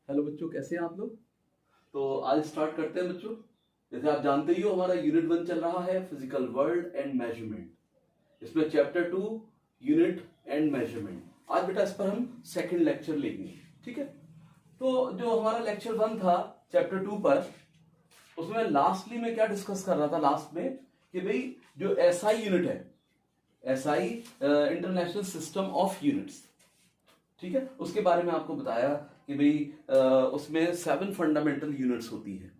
Hello बच्चों, कैसे हैं आप लोग। तो आज स्टार्ट करते हैं बच्चों। जैसे आप जानते ही हो, हमारा यूनिट 1 चल रहा है, फिजिकल वर्ल्ड एंड मेजरमेंट। इसमें चैप्टर 2 यूनिट एंड मेजरमेंट। आज बेटा इस पर हम सेकंड लेक्चर लेंगे, ठीक है। तो जो हमारा लेक्चर 1 था चैप्टर 2 पर, उसमें लास्टली में क्या डिस्कस कर रहा था लास्ट में कि भाई जो एसआई यूनिट है, SI international system of units, ठीक है, उसके बारे में आपको बताया कि भाई उसमें 7 फंडामेंटल यूनिट्स होती है।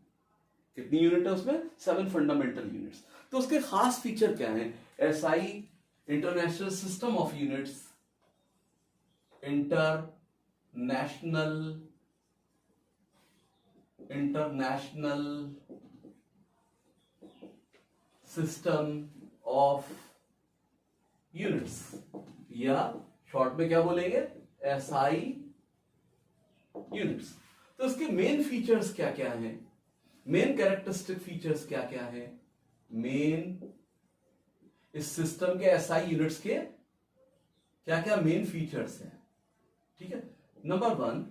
कितनी यूनिट है उसमें? 7 फंडामेंटल यूनिट्स। तो उसके खास फीचर क्या हैं? SI international system of units, international international system of units, या शॉर्ट में क्या बोलेंगे? SI units. तो इसके मेन फीचर्स क्या क्या हैं, मेन कैरेक्टरिस्टिक फीचर्स क्या क्या हैं, मेन इस सिस्टम के एसआई यूनिट्स के क्या क्या मेन फीचर्स हैं, ठीक है। नंबर 1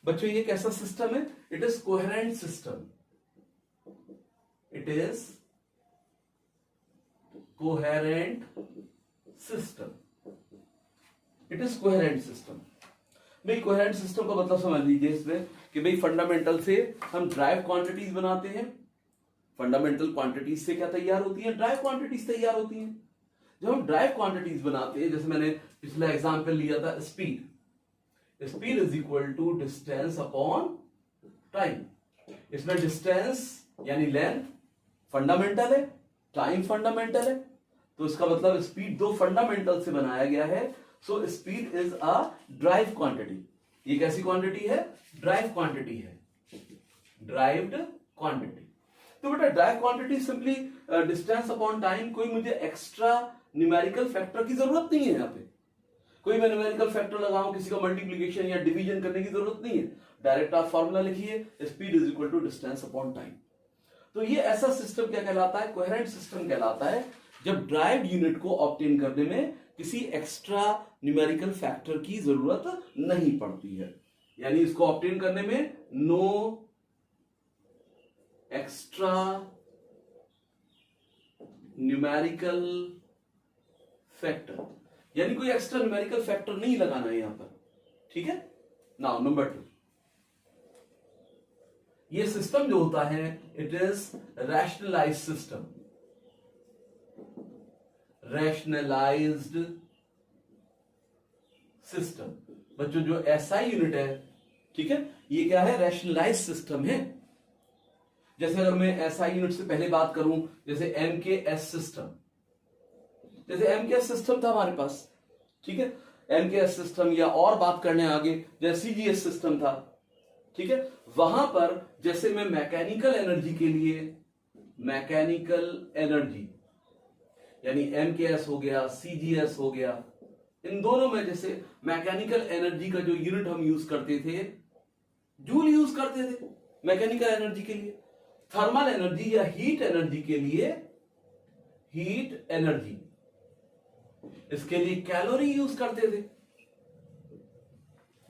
बच्चों, ये कैसा सिस्टम है? It is coherent system. It is coherent system. It is coherent system. भाई कोहेरेंट सिस्टम का मतलब समझ लीजिए इसमें कि भाई फंडामेंटल से हम ड्राइव क्वांटिटीज बनाते हैं। फंडामेंटल क्वांटिटीज से क्या तैयार होती है? ड्राइव क्वांटिटीज तैयार होती हैं। जब हम ड्राइव क्वांटिटीज बनाते हैं, जैसे मैंने पिछला एग्जांपल लिया था speed. Speed is equal to distance upon time. इसमें डिस्टेंस यानी लेंथ फंडामेंटल है, टाइम फंडामेंटल है। तो इसका मतलब स्पीड दो फंडामेंटल से बनाया गया है। So speed is a drive quantity. ये कैसी क्वांटिटी है? ड्राइव क्वांटिटी है, ड्राइव्ड क्वांटिटी। तो बेटा drive quantity simply distance upon time. कोई मुझे एक्स्ट्रा न्यूमेरिकल फैक्टर की जरूरत नहीं है। यहाँ पे कोई मैं न्यूमेरिकल फैक्टर लगाऊं, किसी का मल्टीप्लीकेशन या डिवीजन करने की जरूरत नहीं है। डायरेक्ट आप फॉर्मूला लिखिए, speed is equal to distance upon time. तो ये ऐसा सिस्टम क्या कहलाता है? कोहेरेंट सिस्टम कहलाता है जब ड्राइव्ड यूनिट को ऑब्टेन करने में किसी एक्स्ट्रा न्यूमेरिकल फैक्टर की जरूरत नहीं पड़ती है। यानी इसको ऑब्टेन करने में नो एक्स्ट्रा न्यूमेरिकल फैक्टर, यानी कोई एक्स्ट्रा न्यूमेरिकल फैक्टर नहीं लगाना है यहां पर, ठीक है। नाउ नंबर 2, ये सिस्टम जो होता है it is rationalized system. Rationalised system बच्चों, जो एसआई यूनिट है, ठीक है, ये क्या है? रैशनलाइज्ड सिस्टम है। जैसे अगर मैं एसआई यूनिट से पहले बात करूं, जैसे एमकेएस सिस्टम, जैसे एमकेएस सिस्टम था हमारे पास, ठीक है, एमकेएस सिस्टम, या और बात करने आगे जैसे सीजीएस सिस्टम था, ठीक है। वहां पर जैसे मैं मैकेनिकल एनर्जी के लिए, मैकेनिकल एनर्जी यानी एमकेएस हो गया, सीजीएस हो गया, इन दोनों में जैसे मैकेनिकल एनर्जी का जो यूनिट हम यूज करते थे, जूल यूज करते थे मैकेनिकल एनर्जी के लिए। थर्मल एनर्जी या हीट एनर्जी के लिए हीट एनर्जी, इसके लिए कैलोरी यूज करते थे।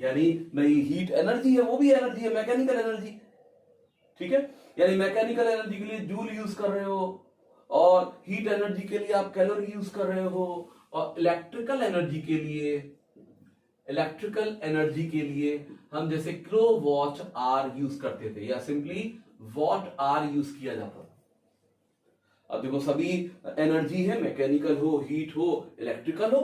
यानी मेरी हीट एनर्जी है, वो भी एनर्जी है, मैकेनिकल एनर्जी, ठीक है। यानी मैकेनिकल एनर्जी के लिए जूल यूज कर रहे हो, और हीट एनर्जी के लिए आप कैलोरी यूज कर रहे हो, और इलेक्ट्रिकल एनर्जी के लिए, इलेक्ट्रिकल एनर्जी के लिए हम जैसे किलो वॉट आर यूज करते थे, या सिंपली वॉट आर यूज किया जाता था। अब देखो सभी एनर्जी है, मैकेनिकल हो, हीट हो, इलेक्ट्रिकल हो।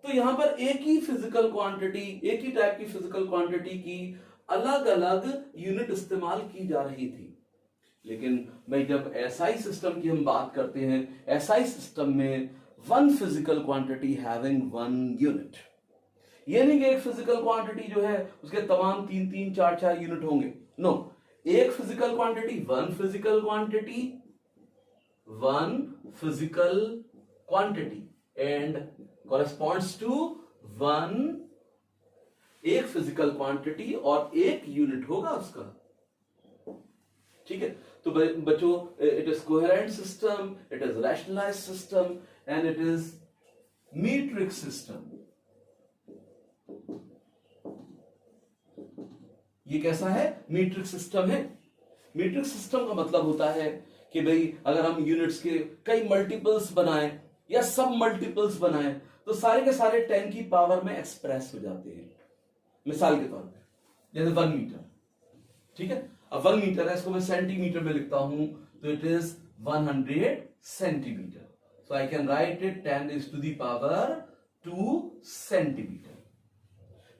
तो यहां पर एक ही फिजिकल क्वांटिटी, एक ही टाइप की फिजिकल क्वांटिटी की अलग अलग यूनिट इस्तेमाल की जा रही थी। लेकिन भाई जब एसआई सिस्टम की हम बात करते हैं, एसआई सिस्टम में one physical quantity having one unit. ये नहीं कि एक फिजिकल क्वांटिटी जो है उसके तमाम 3-3, 4-4 यूनिट होंगे। नो, एक physical quantity, one physical quantity, one physical quantity and corresponds to one, एक फिजिकल क्वांटिटी और एक यूनिट होगा उसका, ठीक है। तो बच्चों, it is coherent system, it is rationalized system and it is metric system. ये कैसा है? मीट्रिक सिस्टम है। मीट्रिक सिस्टम का मतलब होता है कि भाई अगर हम यूनिट्स के कई मल्टीपल्स बनाएं या सब मल्टीपल्स बनाएं तो सारे के सारे 10 की पावर में एक्सप्रेस हो जाते हैं। मिसाल के तौर पे जैसे 1 मीटर, ठीक है। अब 1 मीटर है, इसको मैं सेंटीमीटर में लिखता हूं तो it is 100 centimetre. So I can write it 10 raised to the power 2 centimetre.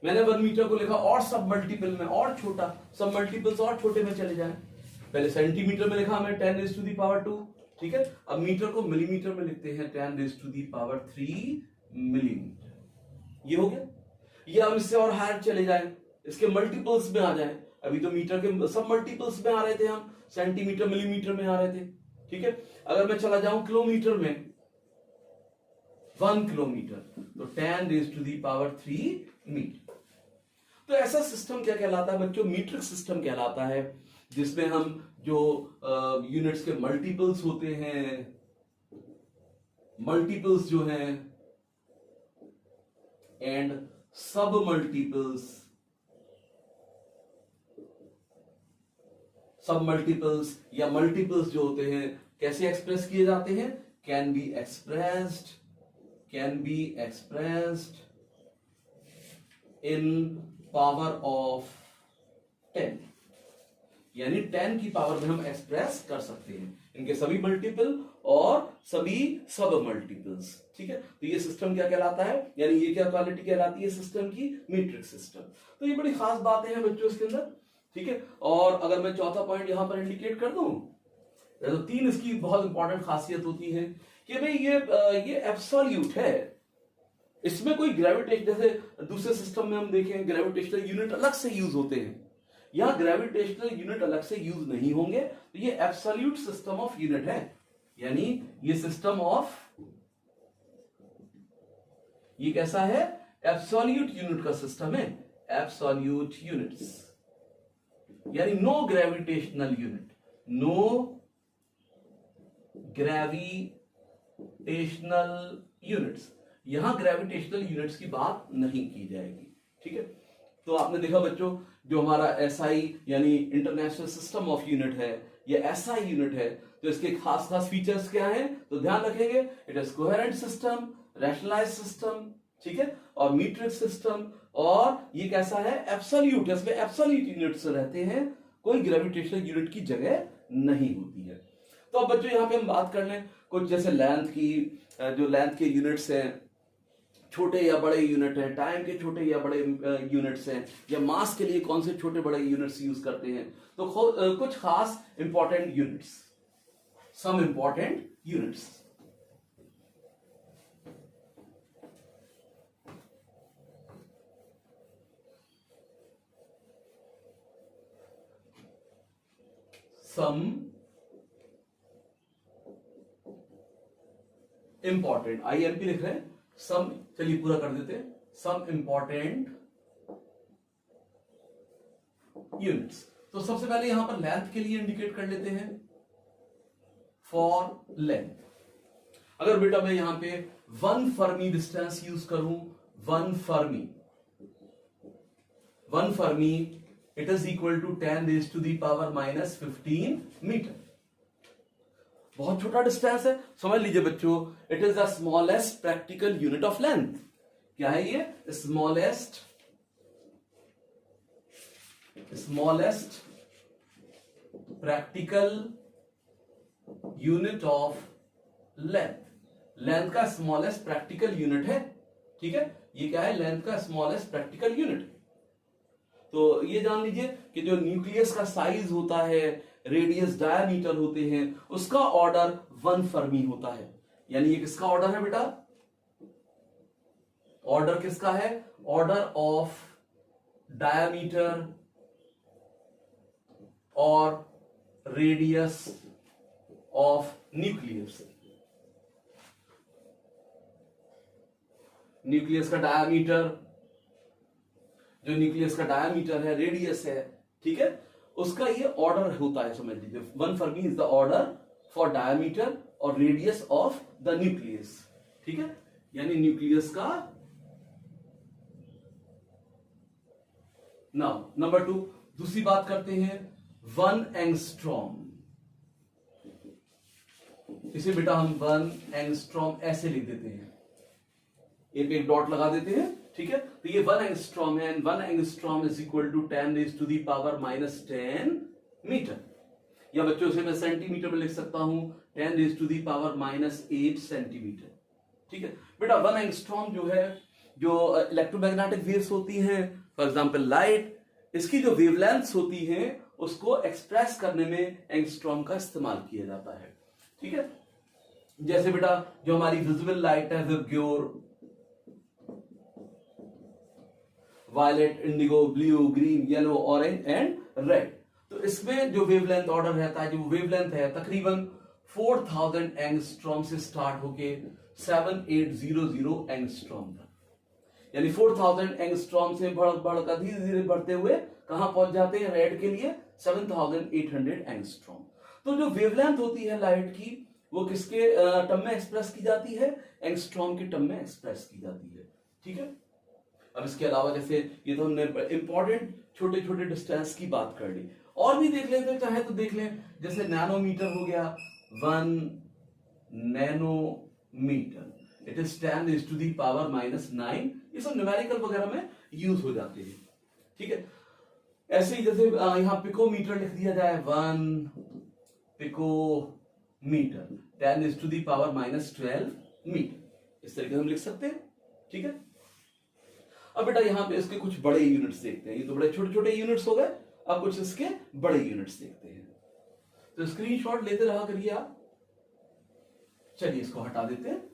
मैंने 1 मीटर को लिखा और सब मल्टीपल में और छोटा, सब मल्टीपल्स और छोटे में चले जाएं। पहले सेंटीमीटर में लिखा हमने 10 raised to the power 2, ठीक है। अब मीटर को मिलीमीटर में लिखते हैं 10 raised to the power 3 millimetre. ये हो गया। ये हम इससे और हायर चले जाएं, इसके मल्टीपल्स में आ जाएं। अभी तो मीटर के सब मल्टीपल्स में आ रहे थे, हम सेंटीमीटर मिलीमीटर में आ रहे थे, ठीक है। अगर मैं चला जाऊं किलोमीटर में, 1 किलोमीटर, तो 10 raised to the power 3 metre. तो ऐसा सिस्टम क्या कहलाता है बच्चों? मीट्रिक सिस्टम कहलाता है, जिसमें हम जो यूनिट्स के मल्टीपल्स होते हैं, मल्टीपल्स जो हैं एंड सब मल्टीपल्स, सब मल्टीपल्स या मल्टीपल्स जो होते हैं कैसे एक्सप्रेस किए जाते हैं? Can be expressed in power of 10, यानी 10 की पावर में हम एक्सप्रेस कर सकते हैं इनके सभी मल्टीपल और सभी सब मल्टीपल्स, ठीक है। तो ये सिस्टम क्या कहलाता है, यानी ये क्या क्वालिटी कहलाती है सिस्टम की? Metric system. तो ये बड़ी खास बातें हैं बच्चों इसके अंदर, ठीक है। और अगर मैं चौथा पॉइंट यहां पर इंडिकेट कर दूं तो 3 इसकी बहुत इंपॉर्टेंट खासियत होती है कि भाई ये एब्सोल्यूट है, इसमें कोई ग्रेविटेशन, जैसे दूसरे सिस्टम में हम देखें ग्रेविटेशनल यूनिट अलग से यूज होते हैं, यहां ग्रेविटेशनल यूनिट अलग से यूज नहीं होंगे। तो ये एब्सोल्यूट सिस्टम ऑफ यूनिट है, यानी ये सिस्टम ऑफ, ये कैसा है? एब्सोल्यूट यूनिट का सिस्टम है, एब्सोल्यूट यूनिट्स, यानी no gravitational unit, no gravitational units, यहां ग्रेविटेशनल यूनिट्स की बात नहीं की जाएगी, ठीक है। तो आपने देखा बच्चों, जो हमारा एसआई यानी इंटरनेशनल सिस्टम ऑफ यूनिट है, ये एसआई यूनिट है, तो इसके खास खास फीचर्स क्या हैं तो ध्यान रखेंगे। It is coherent system, rationalise system, ठीक है, और मीट्रिक सिस्टम, और ये कैसा है? एब्सोल्यूट, इसमें एब्सोल्यूट यूनिट्स रहते हैं, कोई ग्रेविटेशनल यूनिट की जगह नहीं होती है। तो अब बच्चों यहां पे हम बात कर लें कुछ जैसे लेंथ की, जो लेंथ के यूनिट्स हैं, छोटे या बड़े यूनिट हैं, टाइम के छोटे या बड़े यूनिट्स हैं, या मास के लिए कौन से छोटे बड़े यूनिट्स यूज करते हैं। तो कुछ खास important units, some important units. Some important, IMP लिख रहे हैं, सम, चलिए पूरा कर देते हैं, सम इंपॉर्टेंट यूनिट्स। तो सबसे पहले यहां पर लेंथ के लिए इंडिकेट कर लेते हैं, फॉर लेंथ। अगर बेटा मैं यहां पे 1 फर्मी डिस्टेंस यूज करूं, 1 fermi it is equal to 10 raised to the power -15 metre. बहुत छोटा डिस्टेंस है, समझ लीजिए बच्चों, it is the smallest practical unit of length. क्या है ये? Smallest practical unit of length. Length का स्मॉलेस्ट प्रैक्टिकल यूनिट है, ठीक है। ये क्या है? लेंथ का स्मॉलेस्ट प्रैक्टिकल यूनिट। तो ये जान लीजिए कि जो न्यूक्लियस का साइज होता है, रेडियस, डायमीटर होते हैं, उसका ऑर्डर 1 फर्मी होता है। यानी ये किसका ऑर्डर है बेटा? ऑर्डर किसका है? ऑर्डर ऑफ डायमीटर और रेडियस ऑफ न्यूक्लियस। न्यूक्लियस का डायमीटर, जो न्यूक्लियस का डायमीटर है, रेडियस है, ठीक है, उसका ये ऑर्डर होता है, समझ लीजिए। 1 Fermi is the order for diameter और रेडियस ऑफ द न्यूक्लियस, ठीक है। यानी न्यूक्लियस का। नाउ नंबर 2, दूसरी बात करते हैं 1 एंगस्ट्रॉम। इसे बेटा हम 1 एंगस्ट्रॉम ऐसे लिख देते हैं, ये पे एक डॉट लगा देते हैं, ठीक है। तो ये 1 एंगस्ट्रॉम है, and 1 angstrom is equal to 10 raise to the power -10 metre, या बच्चों से मैं सेंटीमीटर में लिख सकता हूं 10 raise to the power -8 centimetre, ठीक है। बेटा 1 एंगस्ट्रॉम जो है, जो इलेक्ट्रोमैग्नेटिक वेव्स होती हैं, फॉर एग्जांपल लाइट, इसकी जो वेवलेंथ्स होती हैं उसको एक्सप्रेस करने में एंगस्ट्रॉम का इस्तेमाल किया जाता है, ठीक है। जैसे बेटा जो हमारी विजिबल लाइट है, VIBGYOR, violet, indigo, blue, green, yellow, orange and red, तो इसमें जो वेवलेंथ ऑर्डर रहता है, जो वेवलेंथ है तकरीबन 4000 एंगस्ट्रॉम से स्टार्ट होके 7800 एंगस्ट्रॉम तक, यानी 4000 एंगस्ट्रॉम से बढ़कर धीरे धीरे बढ़ते हुए कहां पहुंच जाते हैं रेड के लिए 7800 एंगस्ट्रॉम। तो जो वेवलेंथ होती है लाइट की, वो किसके टर्म में एक्सप्रेस की जाती है, एंगस्ट्रॉम के टर्म में एक्सप्रेस की जाती है, ठीक है। अब इसके अलावा जैसे ये तो हमने इंपॉर्टेंट छोटे छोटे डिस्टेंस की बात कर ली, और भी देख लेते चाहे तो देख लें, जैसे नैनोमीटर हो गया, 1 nanometre, it is 10 raise to the power -9, ये सब न्यूमेरिकल वगैरह में यूज हो जाते हैं, ठीक है। ऐसे ही जैसे यहां पिकोमीटर लिख दिया जाए, 1 picometre, 10 raise to the power -12 metre, इस तरीके से हम लिख सकते हैं, ठीक है। अब बेटा यहां पे इसके कुछ बड़े यूनिट्स देखते हैं, ये तो बड़े छोटे छोटे यूनिट्स हो गए, अब कुछ इसके बड़े यूनिट्स देखते हैं। तो स्क्रीनशॉट लेते रहा करिए आप। चलिए इसको हटा देते हैं।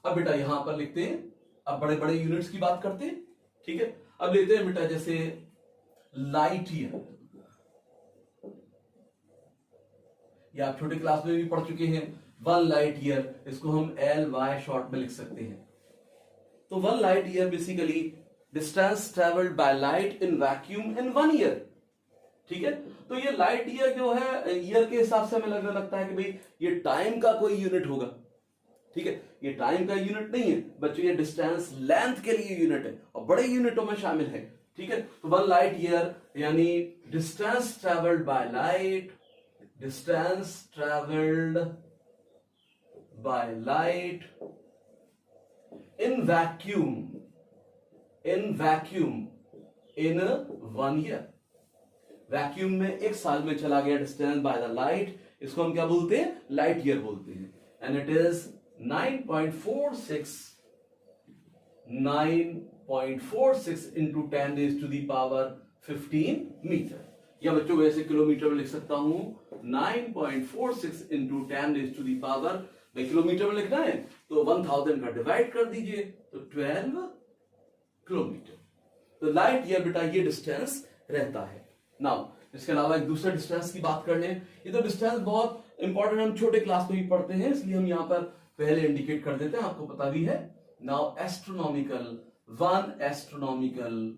अब बेटा यहां पर लिखते हैं, अब बड़े बड़े यूनिट्स की बात करते हैं, ठीक है। अब लेते हैं बेटा जैसे लाइट ईयर, ये आप छोटे क्लास में भी पढ़ चुके हैं, 1 लाइट ईयर, इसको हम LY शॉर्ट में लिख सकते हैं। तो 1 light year basically distance travelled by light in vacuum in 1 year, ठीक है। तो ये लाइट ईयर जो है, ईयर के हिसाब से हमें लगने लगता है कि भाई ये टाइम का कोई यूनिट होगा, ठीक है। ये टाइम का यूनिट नहीं है बच्चों, ये डिस्टेंस लेंथ के लिए यूनिट है और बड़े यूनिटों में शामिल है, ठीक है। तो 1 लाइट ईयर यानी distance travelled by light, distance travelled by light in vacuum, in 1 year. Vacuum में 1 साल में चला गया डिस्टेंस बाय द लाइट, इसको हम क्या बोलते हैं, लाइट ईयर बोलते हैं, and it is 9.46 into 10 raise to the power 15 metre, या बच्चों वैसे किलोमीटर में लिख सकता हूं 9.46 into 10 raise to the power, भाई किलोमीटर में लिखना है तो 1000 का डिवाइड कर दीजिए तो 12 किलोमीटर। तो लाइट ईयर बेटा ये डिस्टेंस रहता है। नाउ इसके अलावा एक दूसरा डिस्टेंस की बात कर लें, ये तो डिस्टेंस बहुत इंपॉर्टेंट, हम छोटे क्लास में भी पढ़ते हैं, इसलिए हम यहां पर पहले इंडिकेट कर देते हैं, आपको पता भी है। Now astronomical, 1 astronomical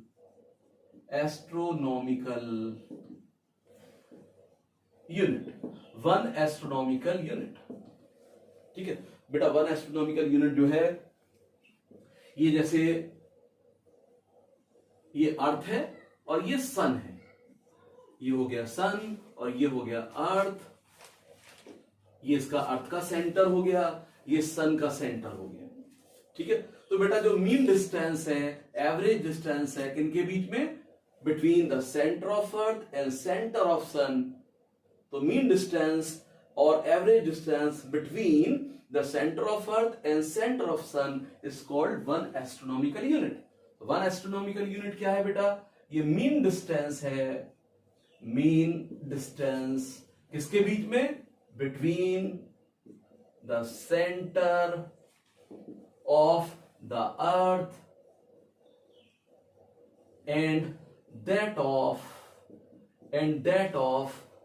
unit, 1 astronomical unit, ठीक है बेटा। 1 एस्ट्रोनॉमिकल यूनिट जो है, ये जैसे ये अर्थ है और ये सन है, ये हो गया सन और ये हो गया अर्थ, ये इसका अर्थ का सेंटर हो गया, ये सन का सेंटर हो गया, ठीक है। तो बेटा जो मीन डिस्टेंस है, एवरेज डिस्टेंस है किनके बीच में, between the centre of earth and centre of sun. तो मीन डिस्टेंस और average distance between the centre of earth and centre of sun is called 1 astronomical unit. 1 astronomical unit क्या है बेटा, ये मीन डिस्टेंस है, मीन डिस्टेंस किसके बीच में, between the centre of the earth and that of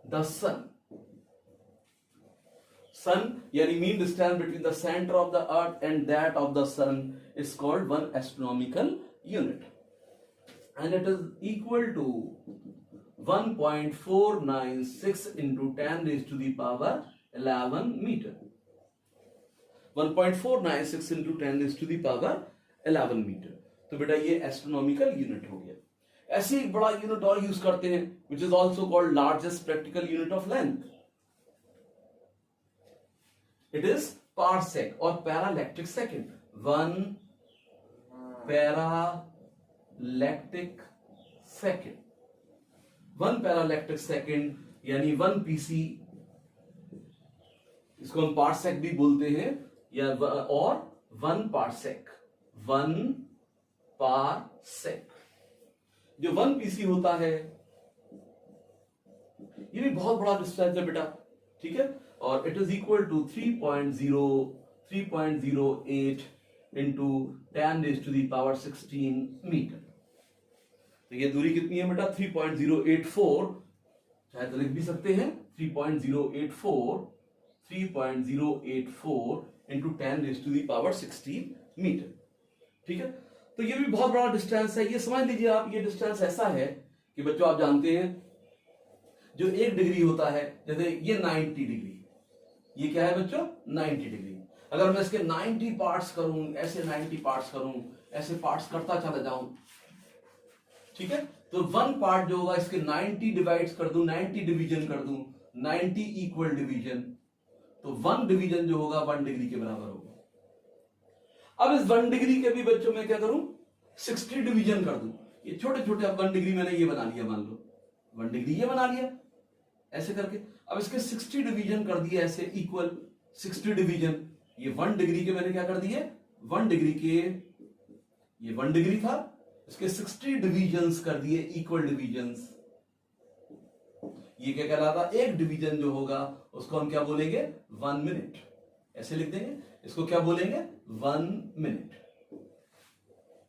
the sun. Sun यानी mean distance between the centre of the earth and that of the sun is called 1 astronomical unit, and it is equal to 1.496 into 10 raised to the power 11 metre. 1.496 into 10 raised to the power 11 metre. तो बेटा ये astronomical unit हो गया। ऐसे एक बड़ा unit और use करते हैं which is also called largest practical unit of length. It is parsec और पैरालैक्टिक second. 1 parallactic second, 1 parallactic second यानी 1 पीसी, इसको हम पारसेक भी बोलते हैं या और 1 पारसेक, 1 पारसेक। जो 1 पीसी होता है ये भी बहुत बड़ा डिस्टेंस है बेटा, ठीक है, और it is equal to 3.08 into 10 raise to the power 16 metre. तो ये दूरी कितनी है बेटा? 3.084, चाहे तो लिख भी सकते हैं 3.084 into 10 raise to the power 16 metre, ठीक है। तो ये भी बहुत बड़ा डिस्टेंस है। ये समझ लीजिए आप, ये डिस्टेंस ऐसा है कि बच्चों आप जानते हैं जो 1 डिग्री होता है, जैसे ये 90 डिग्री, ये क्या है बच्चों? 90 डिग्री। अगर मैं इसके 90 पार्ट्स करूं, ऐसे 90 पार्ट्स करूं, ऐसे पार्ट्स करता चला जाऊं, ठीक है, तो 1 पार्ट जो होगा इसके 90 डिवाइड्स कर दूं, 90 डिवीजन कर दूं, 90 इक्वल डिवीजन, तो 1 डिवीजन जो होगा 1 डिग्री के बराबर होगा। अब इस 1 डिग्री के भी बच्चों में क्या करूं? 60 डिवीजन कर दूं। ये छोटे छोटे, अब 1 डिग्री मैंने ये बना लिया, मान लो 1 डिग्री ये बना लिया ऐसे करके। अब इसके 60 डिवीजन कर दिए ऐसे इक्वल 60 डिवीजन। ये 1 डिग्री के मैंने क्या कर दिए? 1 डिग्री के, ये 1 डिग्री था, इसके 60 डिवीजन्स कर दिए इक्वल डिवीजन्स। ये क्या कहलाता? एक डिवीजन जो होगा उसको हम क्या बोलेंगे? 1 मिनट, ऐसे लिख देंगे। इसको क्या बोलेंगे? 1 मिनट,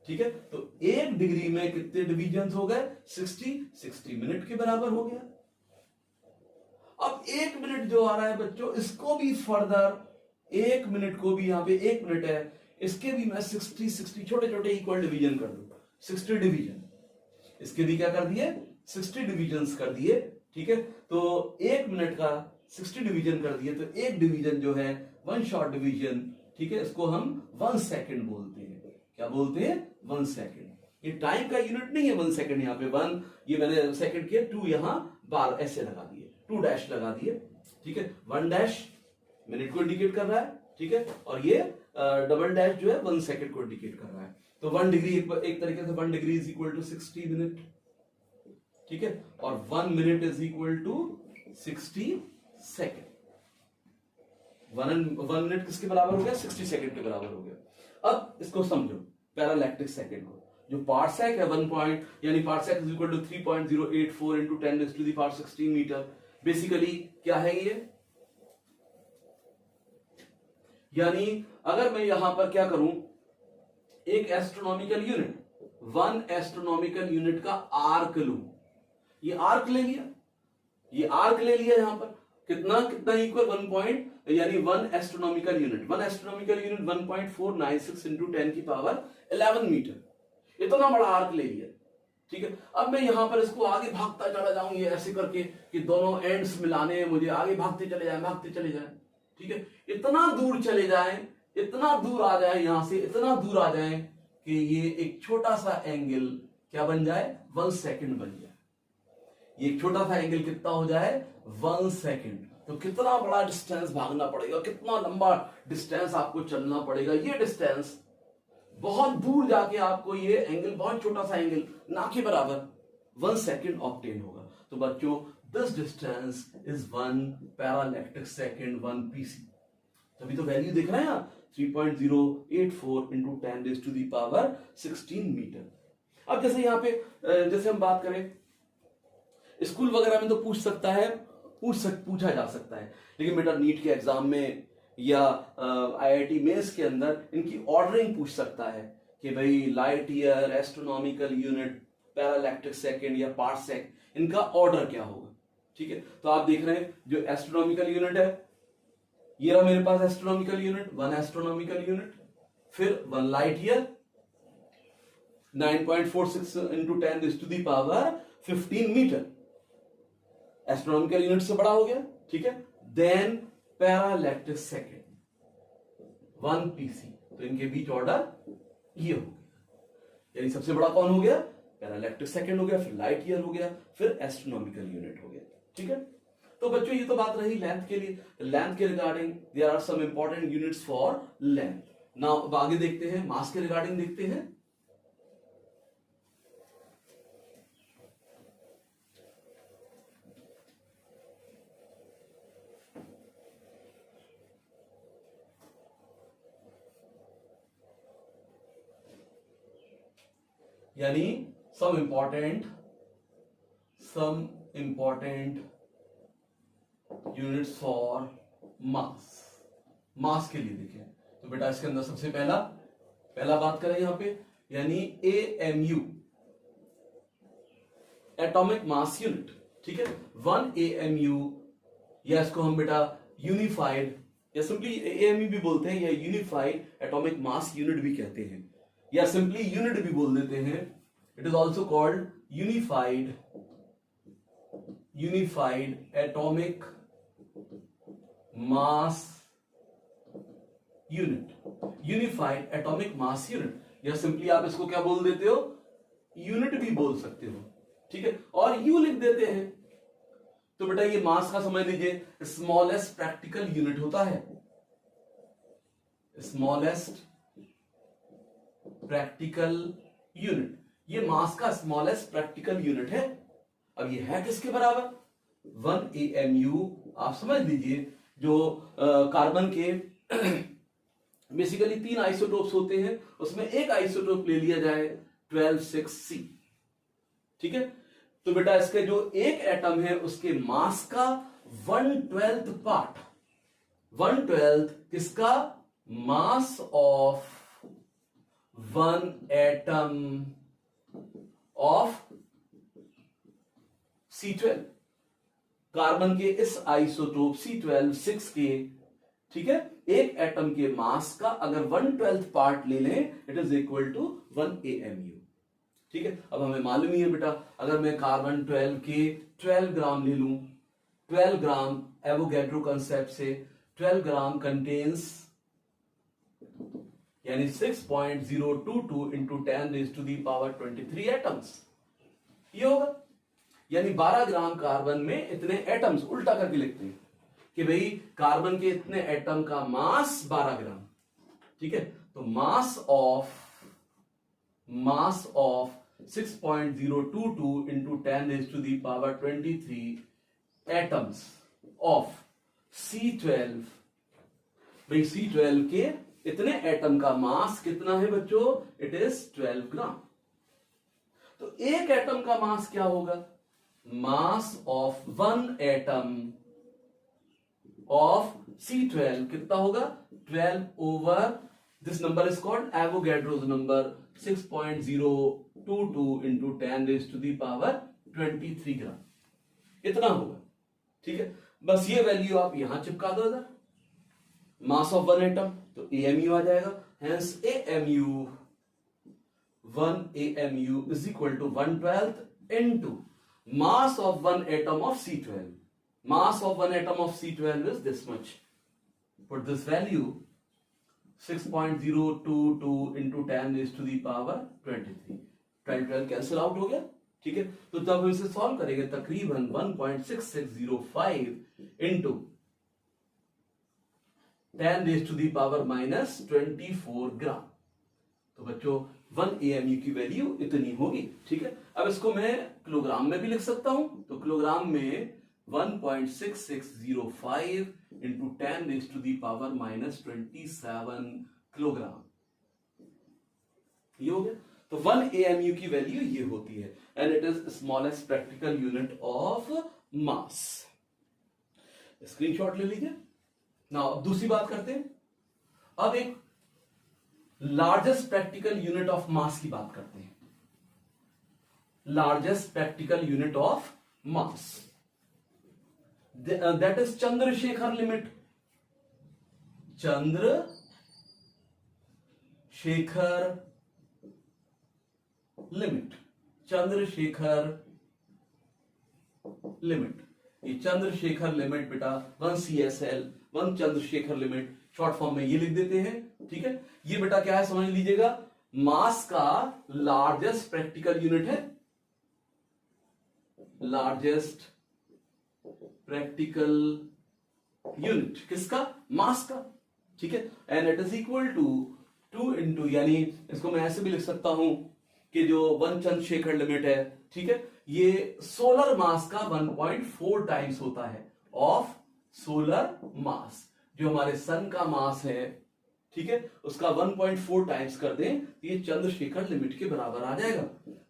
ठीक है। तो 1 डिग्री में कितने डिवीजन्स हो गए? 60 मिनट के बराबर हो गया। अब 1 मिनट जो आ रहा है बच्चों, इसको भी फर्दर 1 मिनट को भी, यहां पे 1 मिनट है, इसके भी मैं 60 छोटे छोटे इक्वल डिवीजन कर दूं, 60 डिवीजन। इसके भी क्या कर दिए? 60 डिवीजन्स कर दिए, ठीक है। तो 1 मिनट का 60 डिवीजन कर दिए, तो 1 डिवीजन जो है 1 शॉर्ट डिवीजन, ठीक है, इसको हम 1 सेकेंड बोलते हैं। क्या बोलते हैं? 1 सेकेंड। ये टाइम का यूनिट नहीं है 1 सेकेंड, यहाँ पे 1, ये मैंने सेकेंड किया, 2 यहां बार ऐसे लगा दिए, 2 डैश लगा दिए, ठीक है। 1 डैश मिनट को इंडिकेट कर रहा है, ठीक है, और ये डबल डैश जो है 1 सेकेंड को इंडिकेट कर रहा है। तो 1 डिग्री एक तरीके से 1 degree is equal to 60 minute, ठीक है, और 1 minute is equal to 60 second. 1 minute किसके बराबर हो गया? 60 सेकेंड के बराबर हो गया। अब इसको समझो, पैरालैक्टिक सेकेंड को, जो पार्सेक है 1 पॉइंट, यानी parsec is equal to 3.084 into 10 raise to the power 16 metre. Basically क्या है ये? यानी अगर मैं यहां पर क्या करूं, एक एस्ट्रोनॉमिकल यूनिट, 1 एस्ट्रोनॉमिकल यूनिट का आर्क लूं, ये आर्क ले लिया, ये आर्क ले लिया, यहां पर कितना इक्वल 1 पॉइंट, यानी 1 astronomical unit, 1 astronomical unit 1.496 into 10 की पावर 11 मीटर, इतना बड़ा आर्क ले लिया, ठीक है। अब मैं यहां पर इसको आगे भागता चला जाऊं, ये ऐसे करके कि दोनों एंड्स मिलाने, मुझे आगे भागते चले जाए, ठीक है, इतना दूर चले जाएं, इतना दूर आ जाए, यहां से इतना दूर आ जाए कि ये एक छोटा सा एंगल क्या बन जाए? 1 सेकेंड बन जाए। ये एक छोटा सा एंगल कितना हो जाए? 1 सेकेंड। तो कितना बड़ा डिस्टेंस भागना पड़ेगा, कितना लंबा डिस्टेंस आपको चलना पड़ेगा। ये डिस्टेंस बहुत दूर जाके आपको ये एंगल, बहुत छोटा सा एंगल, ना के बराबर 1 सेकेंड ऑब्टेन होगा। तो बच्चों, this distance is 1 parallactic second 1 PC. तभी तो वैल्यू देख रहे हैं आप, 3.084 into 10 raise to the power 16 metre. अब जैसे यहाँ पे जैसे हम बात करें, स्कूल वगैरह में तो पूछा जा सकता है, लेकिन बेटा नीट के एग्जाम में या आईआईटी मेंस के अंदर इनकी ऑर्डरिंग पूछ सकता है कि भाई light year, astronomical unit, parallactic second या पार्सेक, इनका ऑर्डर क्या होगा, ठीक है। तो आप देख रहे हैं जो एस्ट्रोनॉमिकल यूनिट है, ये रहा मेरे पास एस्ट्रोनॉमिकल यूनिट, 1 एस्ट्रोनॉमिकल यूनिट, फिर 1 light year, 9.46 into 10 raise to the power 15 metre, astronomical unit से बड़ा हो गया, ठीक है। Then parallactic second, 1 pc। तो इनके बीच ऑर्डर ये हो गया, यानी सबसे बड़ा कौन हो गया? पैरालैक्टिक सेकंड हो गया, फिर लाइट ईयर हो गया, फिर एस्ट्रोनॉमिकल यूनिट हो गया। ठीक है, तो बच्चों ये तो बात रही लेंथ के लिए। लेंथ के regarding there are some important units for length. Now अब आगे देखते हैं, मास के रिगार्डिंग देखते हैं। यानी some important units for mass. Mass के लिए देखें तो बेटा इसके अंदर सबसे पहला बात करें यहां पे, यानी AMU, एटॉमिक मास यूनिट। ठीक है, 1 AMU, या इसको हम बेटा यूनिफाइड या सिंपली AMU भी बोलते हैं, या यूनिफाइड एटॉमिक मास यूनिट भी कहते हैं, या सिंपली यूनिट भी बोल देते हैं। It is also called unified atomic mass unit, unified atomic mass unit, या सिंपली आप इसको क्या बोल देते हो? यूनिट भी बोल सकते हो। ठीक है, और यू लिख देते हैं। तो बेटा ये मास का समझ लीजिए स्मॉलेस्ट प्रैक्टिकल यूनिट होता है, स्मॉलेस्ट प्रैक्टिकल यूनिट। ये मास का स्मॉलेस्ट प्रैक्टिकल यूनिट है। अब ये है किसके बराबर? 1 AMU। आप समझ लीजिए जो कार्बन के बेसिकली 3 आइसोटोप्स होते हैं, उसमें एक आइसोटोप ले लिया जाए 12,6C। ठीक है, तो बेटा इसके जो एक एटम है उसके मास का 1/12 पार्ट, 1/12 किसका? मास of 1 atom of C12, carbon के इस आइसोटोप C12 के, ठीक है, एक एटम के मास का अगर 1/12 पार्ट ले लें, it is equal to 1 AMU। ठीक है, अब हमें मालूम ही है बेटा, अगर मैं कार्बन 12 के 12 ग्राम ले लूं, 12 ग्राम एवोगैड्रो कंसेप्ट से 12 ग्राम कंटेन्स यानी 6.022 इंटू 10⁻23 एटम्स, ये होगा। यानी 12 ग्राम कार्बन में इतने एटम्स, उल्टा करके लिखते हैं कि भाई कार्बन के इतने एटम का मास 12 ग्राम। ठीक है, तो mass of 6.022 into 10⁻23 atoms of C12। भाई C12 के इतने एटम का मास कितना है बच्चों? इट इज 12 ग्राम। तो एक एटम का मास क्या होगा? मास ऑफ 1 एटम ऑफ C12 कितना होगा? 12 over this number is called Avogadro's number 6.022 into 10⁻23 ग्राम, इतना होगा। ठीक है, बस ये वैल्यू आप यहां चिपका दो इधर, मास ऑफ 1 एटम, तो AMU आ जाएगा। Hence AMU 1 AMU is equal to 1/12 into mass of 1 atom of C12। Mass of 1 atom of C12 is this much. Put this value 6.022 into 10⁻23। 12 cancel out हो गया। ठीक है, तो तब हम इसे सॉल्व करेंगे, तकरीबन 1.6605 इंटू 10⁻24 ग्राम। तो बच्चों 1 AMU की वैल्यू इतनी होगी। ठीक है, अब इसको मैं किलोग्राम में भी लिख सकता हूं, तो किलोग्राम में 1.6605 इंटू 10⁻27 किलोग्राम, ये हो गया। तो 1 AMU की वैल्यू ये होती है, and it is smallest practical unit of mass. Screenshot ले लीजिए। नाउ अब दूसरी बात करते हैं। अब एक largest practical unit of mass की बात करते हैं। Largest practical unit of mass, that is Chandrasekhar limit. Chandrasekhar limit, Chandrasekhar limit। ये चंद्रशेखर लिमिट बेटा 1 CSL 1 Chandrashekhar limit short form में ये लिख देते हैं, ठीक है। ये बेटा क्या है समझ लीजिएगा, मास का लार्जेस्ट प्रैक्टिकल यूनिट है, लार्जेस्ट प्रैक्टिकल यूनिट किसका, मास का, ठीक है। And it is equal to 2 into, यानी इसको मैं ऐसे भी लिख सकता हूं कि जो 1 चंद्रशेखर लिमिट है, ठीक है, ये सोलर मास का 1.4 टाइम्स होता है ऑफ सोलर मास। जो हमारे सन का मास है, ठीक है, उसका 1.4 टाइम्स कर दें तो ये चंद्रशेखर लिमिट के बराबर आ जाएगा।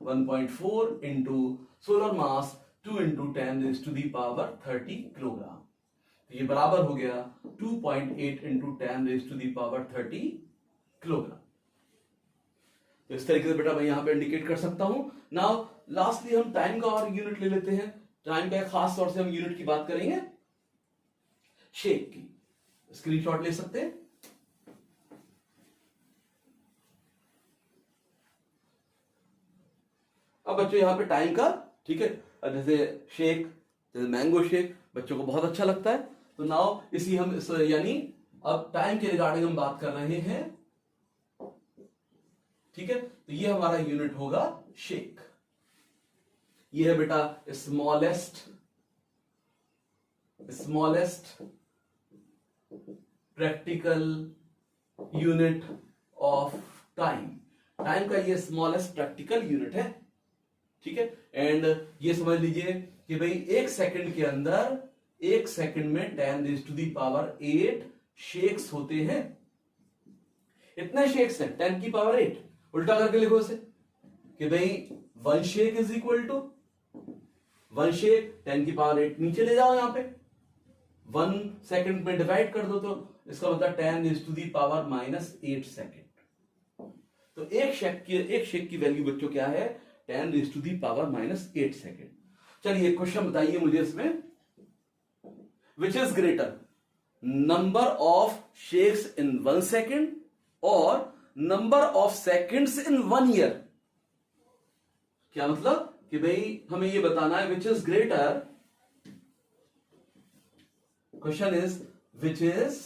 1.4 इंटू सोलर मास 2 इंटू 10⁻30 किलोग्राम, तो ये बराबर हो गया 2.8 इंटू 10⁻30 किलोग्राम। तो इस तरीके से बेटा मैं यहां पे इंडिकेट कर सकता हूं। नाउ लास्टली हम टाइम का और यूनिट ले लेते हैं। टाइम का खास तौर से हम यूनिट की बात करेंगे शेक की। स्क्रीनशॉट ले सकते हैं। अब बच्चों यहां पे टाइम का, ठीक है, जैसे शेक, जैसे मैंगो शेक बच्चों को बहुत अच्छा लगता है, तो नाउ इसी हम यानी अब टाइम के रिगार्डिंग हम बात कर रहे हैं, ठीक है। तो ये हमारा यूनिट होगा शेक। ये है बेटा smallest practical unit of time. Time का ये स्मॉलेस्ट प्रैक्टिकल यूनिट है, ठीक है। एंड ये समझ लीजिए कि भाई 1 सेकंड के अंदर, 1 सेकंड में 10⁸ शेक्स होते हैं। इतने शेक्स हैं 10⁸। उल्टा करके लिखो इसे कि भाई 1 shake is equal to 1 shake 10⁸। नीचे ले जाओ, यहां पे 1 सेकंड में डिवाइड कर दो तो इसका मतलब 10⁻⁻8 सेकंड। तो एक शेक की वैल्यू बच्चों क्या है, 10⁻⁻8 सेकंड। चलिए क्वेश्चन बताइए मुझे इसमें, which is greater, number of shakes in 1 second और number of seconds in 1 year. क्या मतलब कि भाई हमें ये बताना है which is greater, question is which is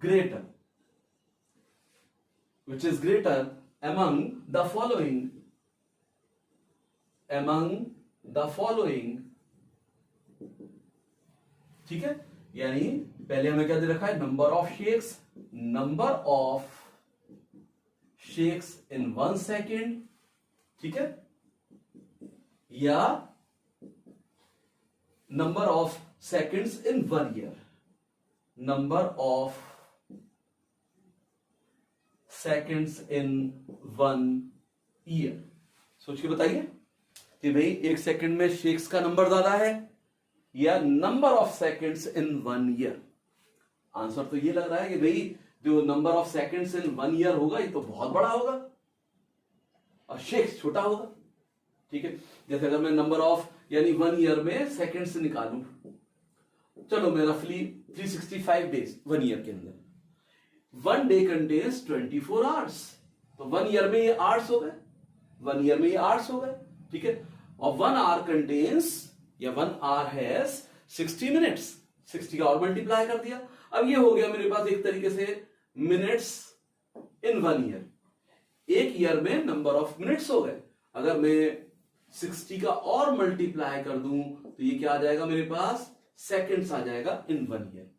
greater, which is greater among the following, ठीक है। यानी पहले हमें क्या दे रखा है, number of shakes in 1 second, ठीक है, या number of seconds in 1 year, number of seconds in 1 year. सोच के बताइए कि भाई 1 सेकंड में शेक्स का नंबर ज्यादा है या number of seconds in 1 year. Answer तो ये लग रहा है कि भाई जो number of seconds in 1 year होगा ये तो बहुत बड़ा होगा और शेक्स छोटा होगा, ठीक है। जैसे अगर मैं नंबर ऑफ यानी 1 ईयर में सेकेंड्स निकालूं, चलो मैं रफली 365 डेज 1 ईयर के अंदर, 1 डे कंटेन्स 24 आवर्स, तो 1 ईयर में ये आवर्स हो गए, 1 ईयर में ये आवर्स हो गए, ठीक है। और 1 आवर कंटेन्स या 1 आवर हैज 60 मिनट्स, 60 का और मल्टीप्लाई कर दिया। अब ये हो गया मेरे पास एक तरीके से मिनट्स इन 1 ईयर। 1 ईयर में नंबर ऑफ मिनट्स हो गए। अगर मैं 60 का और मल्टीप्लाई कर दूं तो ये क्या आ जाएगा मेरे पास, सेकेंड्स आ जाएगा इन 1 ईयर।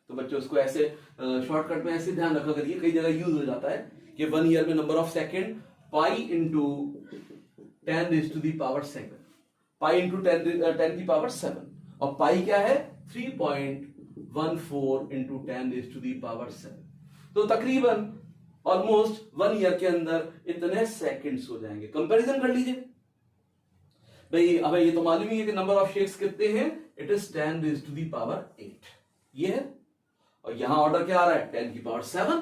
तो बच्चों इसको ऐसे शॉर्टकट में ऐसे ध्यान रखा करिए, कई जगह यूज हो जाता है कि 1 ईयर में number of second pi into 10⁻7, pi into 10⁻7, और पाई क्या है 3.14 इंटू 10⁻7। तो तकरीबन ऑलमोस्ट 1 ईयर के अंदर इतने सेकेंड्स हो जाएंगे। कंपैरिजन कर लीजिए भाई, अब ये तो मालूम ही है कि नंबर ऑफ शेक्स कितने हैं, इट इज 10⁸8 ये है, और यहां ऑर्डर क्या आ रहा है 10⁻7।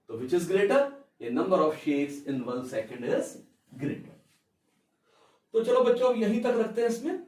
तो विच इज ग्रेटर, ये number of shakes in 1 second is greater. तो चलो बच्चों अब यहीं तक रखते हैं इसमें।